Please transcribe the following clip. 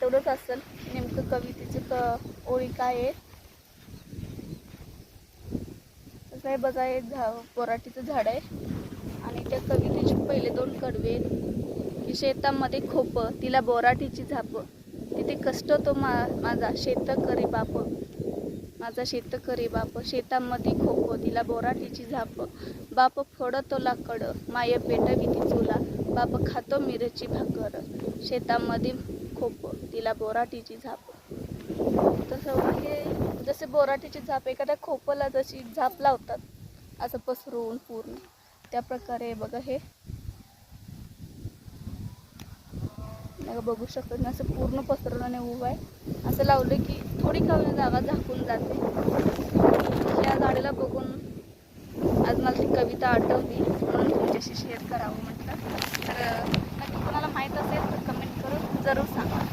एवढंच असेल नेमकं कवितेची ओळी काय आहे. तसं आहे बघा, एक बोराटीचं झाड आहे आणि त्या कवितेचे पहिले 2 कडवे की शेतामध्ये खोप तिला बोराटीची झाप, तिथे कष्ट तो माझा शेतकरी बाप, माझा शेतकरी बाप, शेतामध्ये खोप तिला बोराटीची झाप, बाप फोडतो लाकड माय पेटवी ती चुला, बाप खातो मिरची भाकर, शेतामध्ये खोप तिला बोराटीची झाप. तसं हे जसे बोराटीची झाप एखाद्या खोपला जशी झाप लावतात असं पसरून पूर्ण, त्या प्रकारे बघा हे बघू शकतो ना, असं पूर्ण पसरवण्याने उभं आहे. असं लावलं की थोडी का जागा झाकून जाते. या झाडाला बघून आज मला ती कविता आठवली म्हणून तुमच्याशी शेअर करावं म्हटलं. तर नक्की कोणाला माहीत असेल तर कमेंट करून जरूर सांगा.